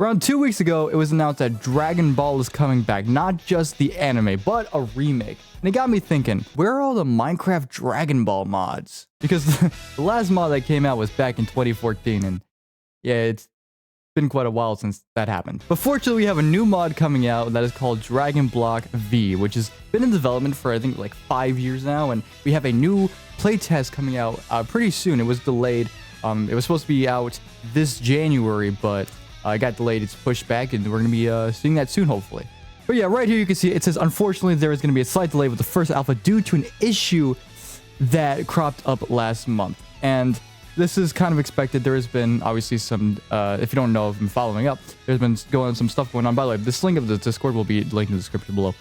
Around 2 weeks ago, it was announced that Dragon Ball is coming back, not just the anime, but a remake. And it got me thinking, where are all the Minecraft Dragon Ball mods? Because the last mod that came out was back in 2014, and yeah, it's been quite a while since that happened. But fortunately, we have a new mod coming out that is called Dragon Block V, which has been in development for I think like 5 years now, and we have a new playtest coming out pretty soon. It was delayed. It was supposed to be out this January, but it got delayed. It's pushed back, and we're going to be seeing that soon, hopefully. But yeah, right here you can see it says, unfortunately, there is going to be a slight delay with the first alpha due to an issue that cropped up last month. And this is kind of expected. There has been obviously some, if you don't know, if I'm following up, there's been some stuff going on. By the way, this link of the Discord will be linked in the description below.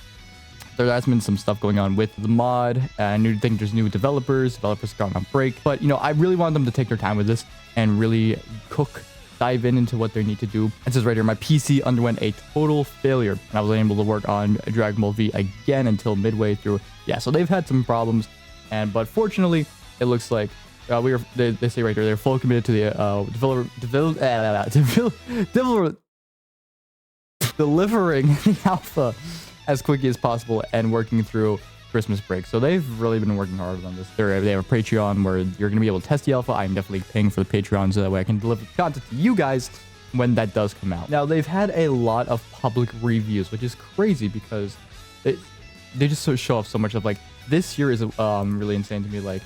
There has been some stuff going on with the mod. I think there's new developers. Developers gone on break. But, you know, I really want them to take their time with this and really dive into what they need to do. It says right here, my PC underwent a total failure, and I was unable to work on Dragon Ball V again until midway through. Yeah, so they've had some problems, but fortunately, it looks like they say right here, they're fully committed to the delivering the alpha as quickly as possible and working through Christmas break. So they've really been working hard on this. They have a Patreon where you're going to be able to test the alpha. I'm definitely paying for the Patreon so that way I can deliver content to you guys when that does come out. Now, they've had a lot of public reviews, which is crazy because they just sort of show off so much of like, this year is really insane to me. Like,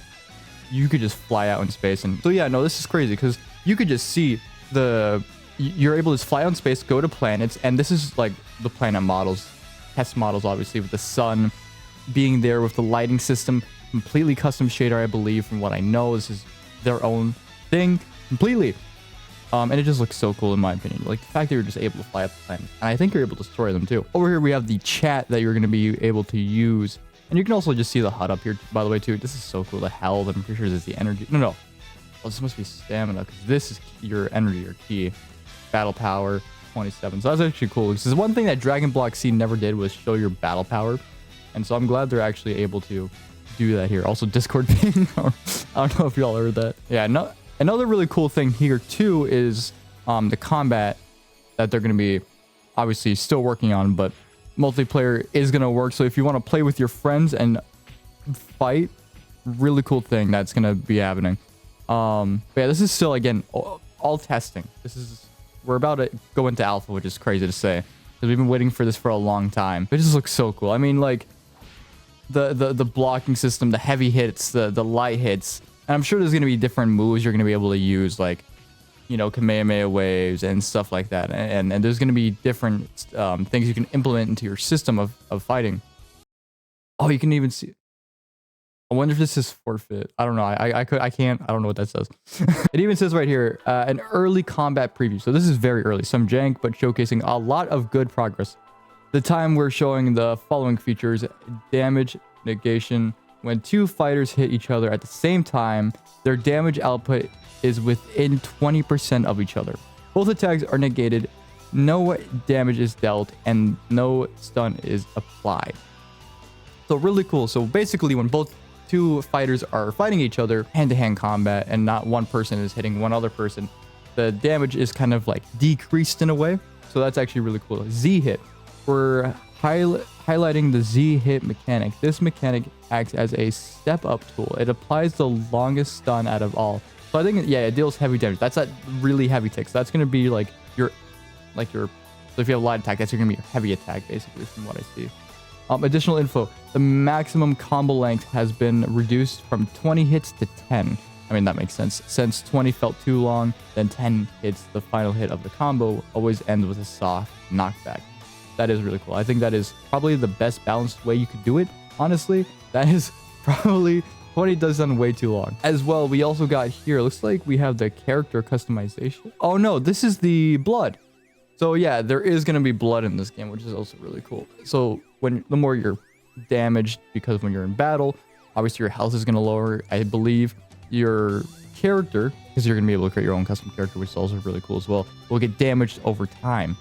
you could just fly out in space. And so yeah, no, this is crazy because you could just see you're able to fly out in space, go to planets, and this is like the planet models, test models, obviously, with the sun being there with the lighting system, completely custom shader, I believe, from what I know. This is their own thing completely. And it just looks so cool in my opinion. Like the fact that you're just able to fly up the planet, and I think you're able to destroy them too. Over here we have the chat that you're going to be able to use, and you can also just see the HUD up here, by the way, too. This is so cool. The health, I'm pretty sure this is the energy. No. Oh, this must be stamina, because this is your energy, your key. Battle power 27. So that's actually cool, because one thing that Dragon Block C never did was show your battle power. And so I'm glad they're actually able to do that here. Also, Discord ping. I don't know if y'all heard that. Yeah, another really cool thing here, too, is the combat that they're going to be obviously still working on, but multiplayer is going to work. So if you want to play with your friends and fight, really cool thing that's going to be happening. But yeah, this is still, again, all testing. We're about to go into alpha, which is crazy to say, because we've been waiting for this for a long time. It just looks so cool. I mean, like, the blocking system, the heavy hits, the light hits, and I'm sure there's going to be different moves you're going to be able to use, like, you know, Kamehameha waves and stuff like that, and there's going to be different things you can implement into your system of fighting. Oh, you can even see, I wonder if this is forfeit. I don't know. I can't. I don't know what that says. It even says right here, an early combat preview. So this is very early. Some jank, but showcasing a lot of good progress. The time we're showing the following features: damage negation. When two fighters hit each other at the same time, their damage output is within 20% of each other. Both attacks are negated, no damage is dealt, and no stun is applied. So really cool. So basically, when two fighters are fighting each other hand-to-hand combat and not one person is hitting one other person, the damage is kind of like decreased in a way. So that's actually really cool. Z hit. We're highlighting the Z hit mechanic. This mechanic acts as a step-up tool. It applies the longest stun out of all. So I think, yeah, it deals heavy damage. That's that really heavy tick. So that's going to be like your, so if you have a light attack, that's going to be your heavy attack, basically, from what I see. Additional info. The maximum combo length has been reduced from 20 hits to 10. I mean, that makes sense. Since 20 felt too long, then 10 hits, the final hit of the combo, always ends with a soft knockback. That is really cool. I think that is probably the best balanced way you could do it. Honestly, that is probably 20 does sound way too long. As well, we also got here, looks like we have the character customization. Oh no, this is the blood. So yeah, there is going to be blood in this game, which is also really cool. So the more you're damaged, because when you're in battle, obviously your health is going to lower. I believe your character, because you're going to be able to create your own custom character, which is also really cool as well, will get damaged over time.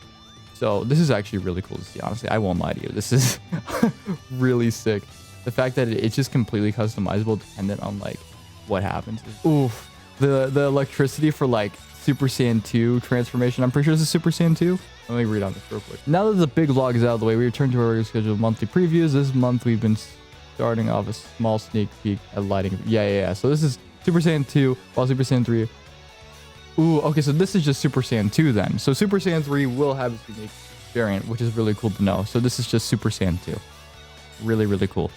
So this is actually really cool to see, honestly. I won't lie to you. This is really sick. The fact that it's just completely customizable dependent on like what happens. Oof. The electricity for like Super Saiyan 2 transformation. I'm pretty sure this is Super Saiyan 2. Let me read on this real quick. Now that the big log is out of the way, we return to our scheduled monthly previews. This month we've been starting off a small sneak peek at lighting. Yeah. So this is Super Saiyan 2, while Super Saiyan 3. Ooh, okay, so this is just Super Saiyan 2 then. So Super Saiyan 3 will have its unique variant, which is really cool to know. So this is just Super Saiyan 2. Really, really cool.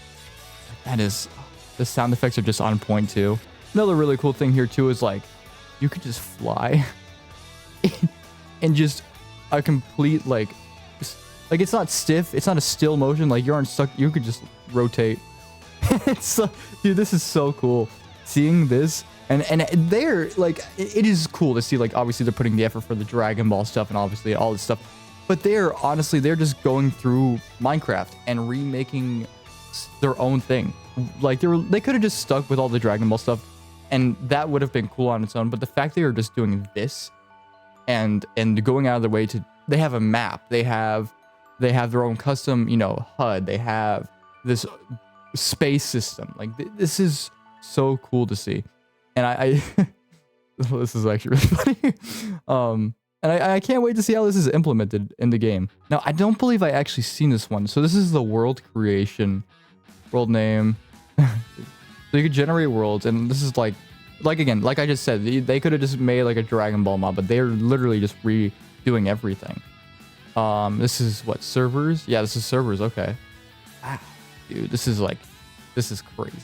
That is, the sound effects are just on point too. Another really cool thing here too is like, you could just fly and just a complete like it's not stiff, it's not a still motion, like you aren't stuck, you could just rotate. It's so, dude, this is so cool seeing this. And they're like, it is cool to see, like, obviously they're putting the effort for the Dragon Ball stuff and obviously all this stuff, but they're honestly, they're just going through Minecraft and remaking their own thing. Like they could have just stuck with all the Dragon Ball stuff and that would have been cool on its own, but the fact they are just doing this and going out of their way to, they have a map, they have their own custom, you know, HUD, they have this space system. Like this is so cool to see. And I this is actually really funny. And I can't wait to see how this is implemented in the game. Now, I don't believe I actually seen this one. So this is the world creation, world name. So you could generate worlds, and this is like again, like I just said, they could have just made like a Dragon Ball mod, but they're literally just redoing everything. This is what, servers? Yeah, this is servers. Okay. Wow, dude, this is crazy.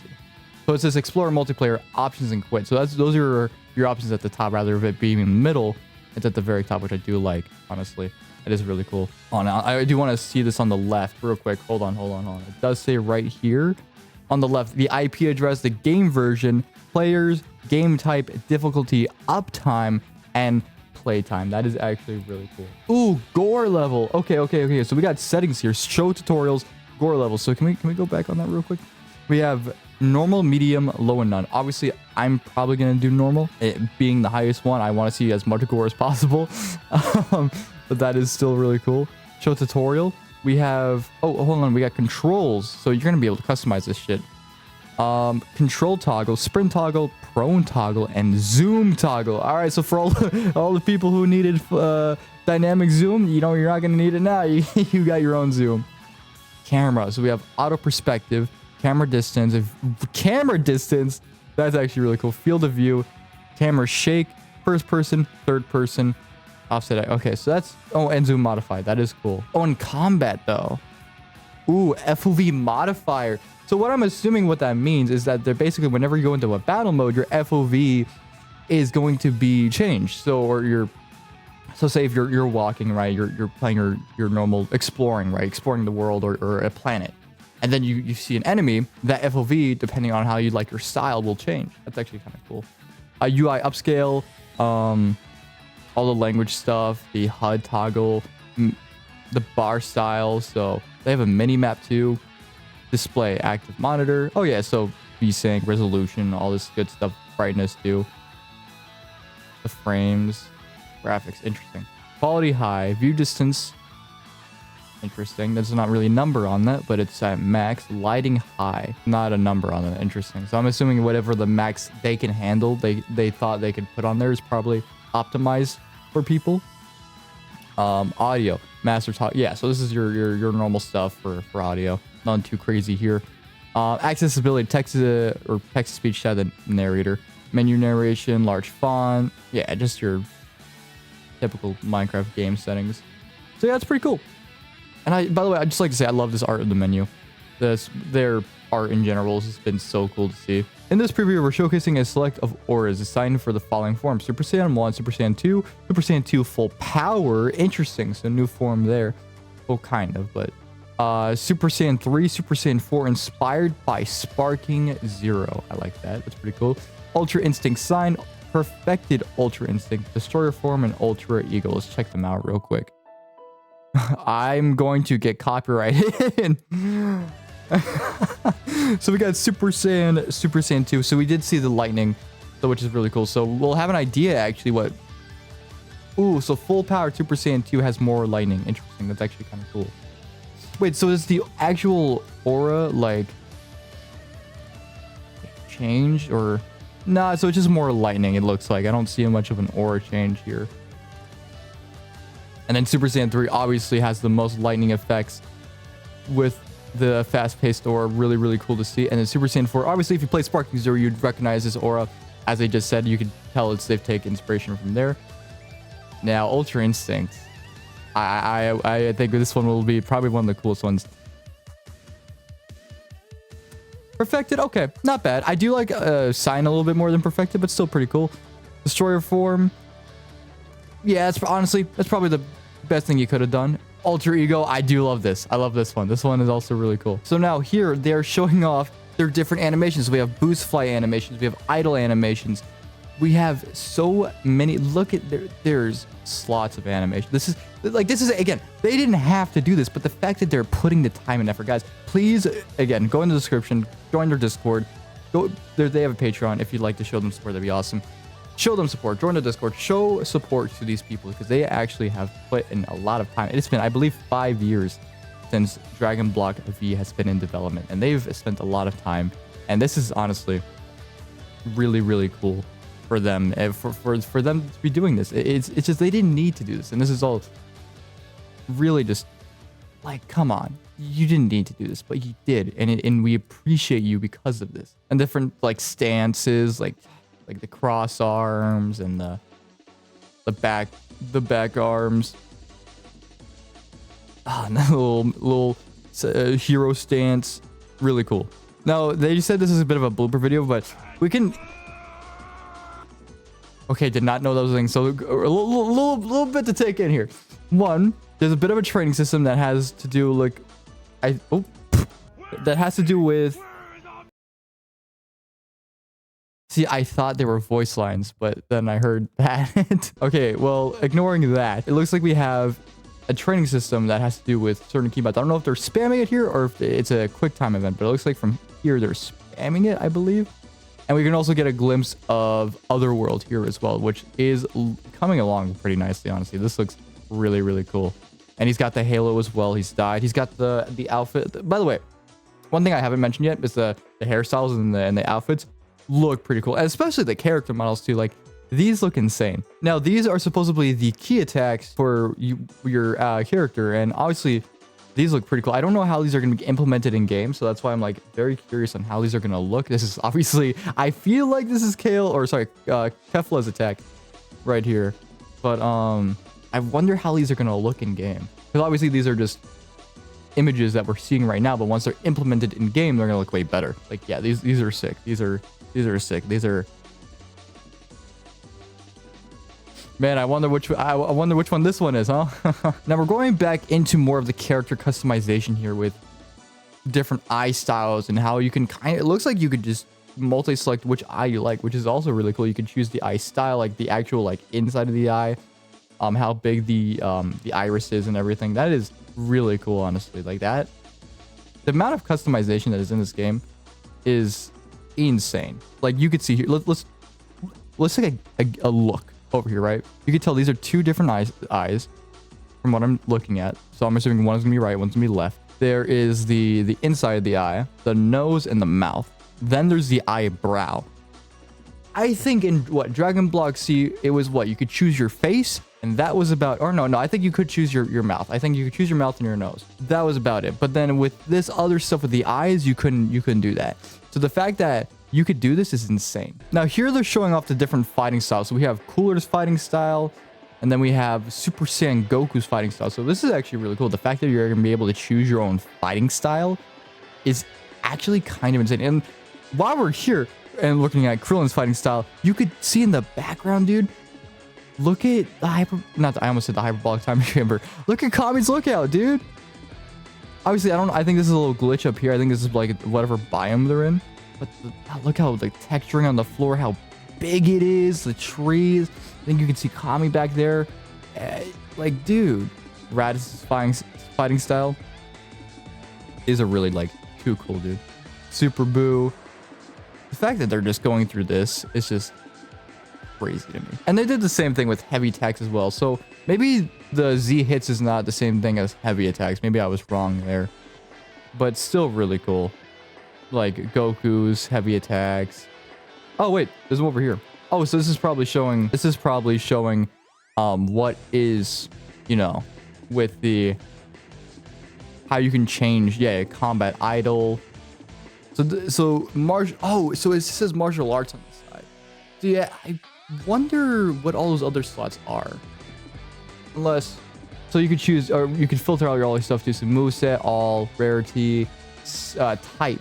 So it says explore multiplayer options and quit. So those are your options at the top, rather than it being in the middle. It's at the very top, which I do like, honestly. It is really cool. Oh, now I do want to see this on the left real quick. Hold on. It does say right here on the left, the IP address, the game version, players, game type, difficulty, uptime, and playtime. That is actually really cool. Ooh, gore level. Okay. So we got settings here. Show tutorials, gore level. So can we go back on that real quick? We have normal, medium, low, and none. Obviously, I'm probably going to do normal. It being the highest one, I want to see as much gore as possible. But that is still really cool. Show tutorial. We have... Oh, hold on. We got controls. So you're going to be able to customize this shit. Control toggle, sprint toggle, prone toggle, and zoom toggle. All right, so for all the people who needed dynamic zoom, you know, you're not going to need it now. You got your own zoom. Camera. So we have auto perspective, camera distance, that's actually really cool. Field of view, camera shake, first person, third person, offset. Okay, so that's, oh, and zoom modified. That is cool. Oh, and combat though. Ooh, FOV modifier. So what I'm assuming what that means is that they're basically, whenever you go into a battle mode, your FOV is going to be changed. So say if you're walking, right, you're playing your normal exploring, right, exploring the world or a planet. And then you see an enemy, that FOV, depending on how you like your style, will change. That's actually kind of cool. UI upscale, all the language stuff, the HUD toggle, the bar style. So they have a mini map too. Display active monitor. Oh yeah, so VSync, resolution, all this good stuff. Brightness too. The frames, graphics, interesting. Quality high, view distance. Interesting. There's not really a number on that, but it's at max. Lighting high. Not a number on that. Interesting. So I'm assuming whatever the max they can handle, they thought they could put on there is probably optimized for people. Audio. Master talk. Yeah, so this is your normal stuff for audio. Nothing too crazy here. Accessibility. Text or text-to-speech to the narrator. Menu narration. Large font. Yeah, just your typical Minecraft game settings. So yeah, it's pretty cool. And by the way, I'd just like to say I love this art of the menu. Their art in general has been so cool to see. In this preview, we're showcasing a select of auras assigned for the following forms: Super Saiyan 1, Super Saiyan 2, Super Saiyan 2 full power. Interesting, so new form there. Well, kind of, but Super Saiyan 3, Super Saiyan 4, inspired by Sparking Zero. I like that. That's pretty cool. Ultra Instinct Sign, perfected Ultra Instinct, Destroyer form, and Ultra Ego. Let's check them out real quick. I'm going to get copyrighted. So we got Super Saiyan 2. So we did see the lightning, so which is really cool. So we'll have an idea actually what. Ooh, so full power Super Saiyan 2 has more lightning. Interesting. That's actually kind of cool. Wait, so is the actual aura like changed, or Nah, so it's just more lightning, it looks like. I don't see much of an aura change here. And then Super Saiyan 3 obviously has the most lightning effects with the fast-paced aura. Really, really cool to see. And then Super Saiyan 4, obviously, if you play Sparking Zero, you'd recognize this aura. As I just said, you can tell they've taken inspiration from there. Now, Ultra Instinct. I think this one will be probably one of the coolest ones. Perfected, okay, not bad. I do like Sign a little bit more than Perfected, but still pretty cool. Destroyer form. Yeah, that's honestly, that's probably the best thing you could have done. Alter Ego, I do love this. I love this one. This one is also really cool. So now here, they're showing off their different animations. We have boost flight animations. We have idle animations. We have so many. Look at there's slots of animation. This is again, they didn't have to do this, but the fact that they're putting the time and effort, guys, please, again, go in the description, join their Discord. Go there, they have a Patreon. If you'd like to show them support, that'd be awesome. Show them support, join the Discord, show support to these people because they actually have put in a lot of time. It's been, I believe, 5 years since Dragon Block V has been in development, and they've spent a lot of time. And this is honestly really, really cool for them, for them to be doing this. It's just they didn't need to do this, and this is all really just like, come on, you didn't need to do this, but you did, and we appreciate you because of this. And different like stances, like the cross arms and the back arms. Ah, and that little hero stance, really cool. Now they said this is a bit of a blooper video, but we can. Okay, did not know those things. So a little bit to take in here. One, there's a bit of a training system that has to do like, that has to do with. See, I thought they were voice lines, but then I heard that. Okay, well, ignoring that, it looks like we have a training system that has to do with certain keyboards. I don't know if they're spamming it here or if it's a quick time event, but it looks like from here they're spamming it, I believe. And we can also get a glimpse of Otherworld here as well, which is coming along pretty nicely, honestly. This looks really, really cool. And he's got the halo as well. He's dyed. He's got the outfit. By the way, one thing I haven't mentioned yet is the hairstyles and the outfits look pretty cool. And especially the character models too. Like, these look insane. Now, these are supposedly the key attacks for your character. And obviously, these look pretty cool. I don't know how these are going to be implemented in game, so that's why I'm like very curious on how these are going to look. This is obviously, I feel like this is Kefla's attack right here. But I wonder how these are going to look in game. Because obviously these are just images that we're seeing right now, but once they're implemented in game, they're going to look way better. Like, yeah, these are sick. These are sick. These are. Man, I wonder which one this one is, huh? Now we're going back into more of the character customization here with different eye styles and how you can it looks like you could just multi-select which eye you like, which is also really cool. You can choose the eye style, like the actual like inside of the eye, how big the iris is and everything. That is really cool, honestly. Like that, the amount of customization that is in this game is insane. Like you could see here, let's take a look over here, right? You can tell these are two different eyes from what I'm looking at. So I'm assuming one's gonna be right, one's gonna be left. There is the inside of the eye, the nose, and the mouth. Then there's the eyebrow. I think in Dragon Block C, it was what you could choose your face, and that was about. Or no, I think you could choose your mouth. I think you could choose your mouth and your nose. That was about it. But then with this other stuff with the eyes, you couldn't do that. So the fact that you could do this is insane. Now here they're showing off the different fighting styles. So we have Cooler's fighting style, and then we have Super Saiyan Goku's fighting style. So this is actually really cool. The fact that you're gonna be able to choose your own fighting style is actually kind of insane. And while we're here and looking at Krillin's fighting style, you could see in the background, dude, look at the I almost said the hyperbolic time chamber. Look at Kami's lookout, dude. Obviously, I think this is a little glitch up here. I think this is like whatever biome they're in. But look how the texturing on the floor, how big it is, the trees. I think you can see Kami back there. Like, dude, Raditz' fighting style is a really like too cool, dude. Super Boo. The fact that they're just going through this is just crazy to me. And they did the same thing with heavy attacks as well. So maybe the Z hits is not the same thing as heavy attacks. Maybe I was wrong there. But still really cool. Like Goku's heavy attacks. Oh wait, there's one over here. Oh, so this is probably showing what is, you know, with the how you can change, yeah, combat idol. So so it says martial arts on the side. So yeah, I wonder what all those other slots are. Unless, so you could choose, or you could filter out all your stuff to some moveset, all, rarity, type,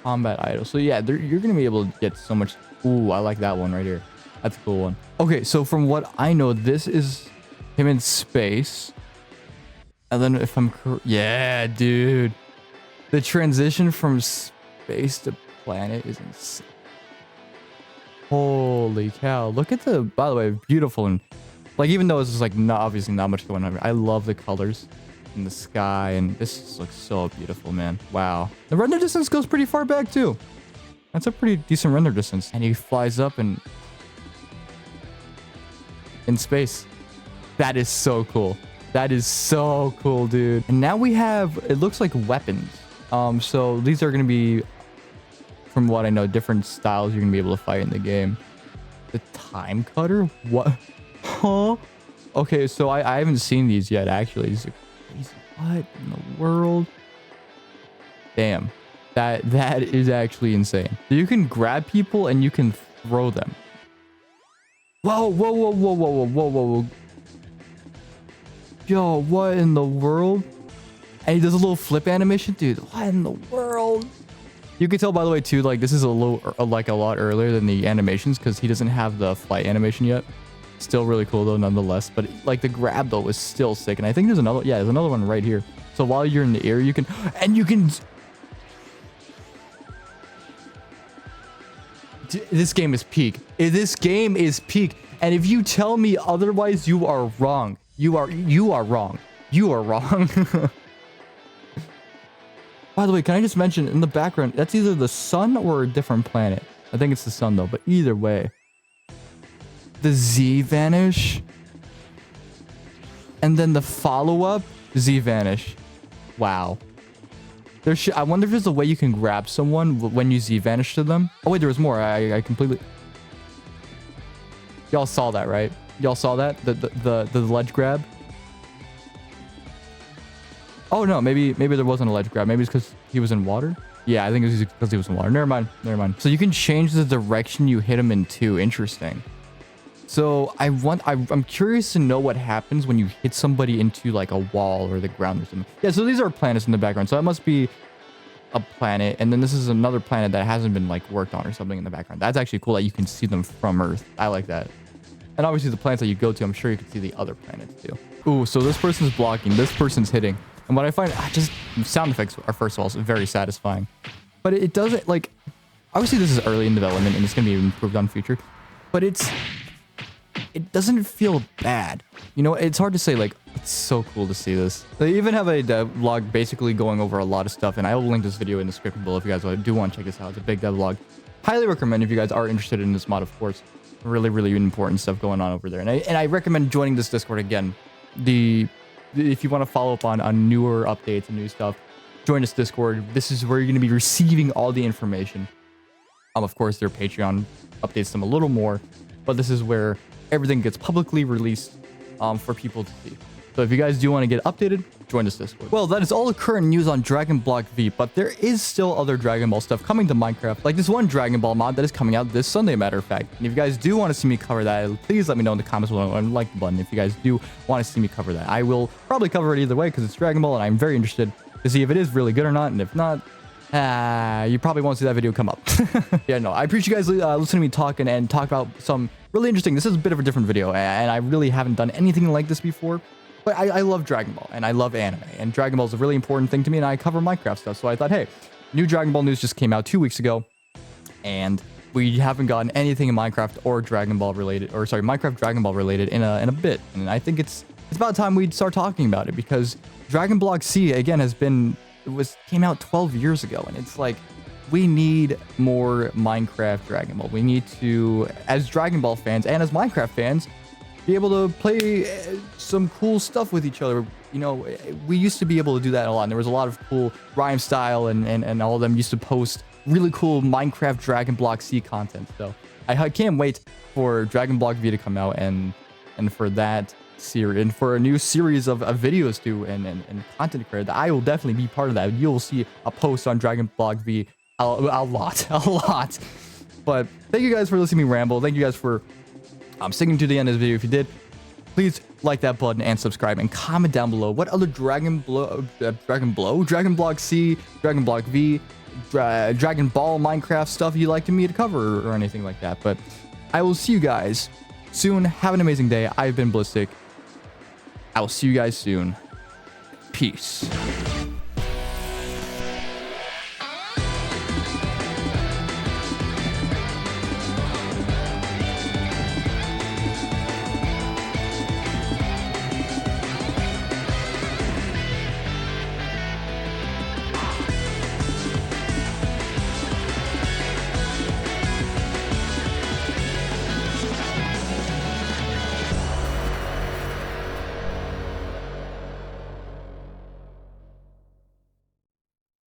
combat idol. So yeah, you're gonna be able to get so much. Ooh, I like that one right here. That's a cool one. Okay, so from what I know, this is him in space. And then if I'm yeah, dude, the transition from space to planet is insane. Holy cow. Look at the, by the way, beautiful. And like, even though it's just like not, obviously not much going on here, I love the colors in the sky, and this just looks so beautiful, man. Wow. The render distance goes pretty far back too. That's a pretty decent render distance. And he flies up and in space. That is so cool. That is so cool, dude. And now we have, it looks like weapons. So these are going to be, from what I know, different styles you're going to be able to fight in the game. The time cutter? What? Huh? Okay, so I haven't seen these yet, actually. These are crazy. What in the world? Damn. That is actually insane. So you can grab people and you can throw them. Whoa, whoa, whoa, whoa, whoa, whoa, whoa, whoa. Yo, what in the world? And he does a little flip animation. Dude, what in the world? You can tell, by the way, too, like, this is a lot earlier than the animations because he doesn't have the flight animation yet. Still really cool, though, nonetheless. But, like, the grab, though, was still sick. And I think there's another, yeah, there's another one right here. So while you're in the air, you can, and you can... This game is peak. This game is peak. And if you tell me otherwise, you are wrong. You are wrong. You are wrong. By the way, can I just mention in the background, that's either the sun or a different planet. I think it's the sun though, but either way. The Z vanish. And then the follow-up, Z vanish. Wow. I wonder if there's a way you can grab someone when you Z vanish to them. Oh wait, there was more. I completely... Y'all saw that, right? Y'all saw that? The ledge grab? Oh no, maybe there wasn't a ledge grab.Maybe it's because he was in water. Yeah, I think it was because he was in water. Never mind. So you can change the direction you hit him in too. Interesting. So I'm curious to know what happens when you hit somebody into like a wall or the ground or something. Yeah, so these are planets in the background. So that must be a planet. And then this is another planet that hasn't been like worked on or something in the background. That's actually cool that you can see them from Earth. I like that. And obviously the planets that you go to, I'm sure you can see the other planets too. Ooh, so this person's blocking, this person's hitting. And what I find, just sound effects are, first of all, very satisfying. But it doesn't, like, obviously this is early in development and it's going to be improved on future. But it doesn't feel bad. You know, it's hard to say, like, it's so cool to see this. They even have a devlog basically going over a lot of stuff. And I will link this video in the description below if you guys do want to check this out. It's a big devlog. Highly recommend if you guys are interested in this mod, of course. Really, really important stuff going on over there. And I recommend joining this Discord again. If you want to follow up on newer updates and new stuff, join this Discord. This is where you're going to be receiving all the information. Of course, their Patreon updates them a little more, but this is where everything gets publicly released for people to see. So if you guys do want to get updated, join this Discord. Well, that is all the current news on Dragon Block V, but there is still other Dragon Ball stuff coming to Minecraft, like this one Dragon Ball mod that is coming out this Sunday, matter of fact. And if you guys do want to see me cover that, please let me know in the comments below and like the button if you guys do want to see me cover that. I will probably cover it either way because it's Dragon Ball and I'm very interested to see if it is really good or not, and if not, you probably won't see that video come up. Yeah, no, I appreciate you guys listening to me talk and talk about some really interesting. This is a bit of a different video, and I really haven't done anything like this before. But I love Dragon Ball, and I love anime, and Dragon Ball is a really important thing to me, and I cover Minecraft stuff. So I thought, hey, new Dragon Ball news just came out 2 weeks ago, and we haven't gotten anything in Minecraft or Dragon Ball related, or sorry, Minecraft Dragon Ball related in a bit. And I think it's about time we'd start talking about it, because Dragon Block C again came out 12 years ago, and it's like, we need more Minecraft Dragon Ball. We need to, as Dragon Ball fans and as Minecraft fans, be able to play some cool stuff with each other. You know, we used to be able to do that a lot, and there was a lot of cool Rhyme Style and all of them used to post really cool Minecraft Dragon Block C content. So I can't wait for Dragon Block V to come out and for that series and for a new series of videos too and content creator. I will definitely be part of that. You'll see a post on Dragon Block V a lot. But thank you guys for listening to me ramble. Thank you guys for sticking to the end of this video. If you did, please like that button and subscribe and comment down below what other Dragon Block C, Dragon Block V, Dragon Ball Minecraft stuff you'd like me to cover or anything like that. But I will see you guys soon. Have an amazing day. I've been Ballistic. I will see you guys soon. Peace.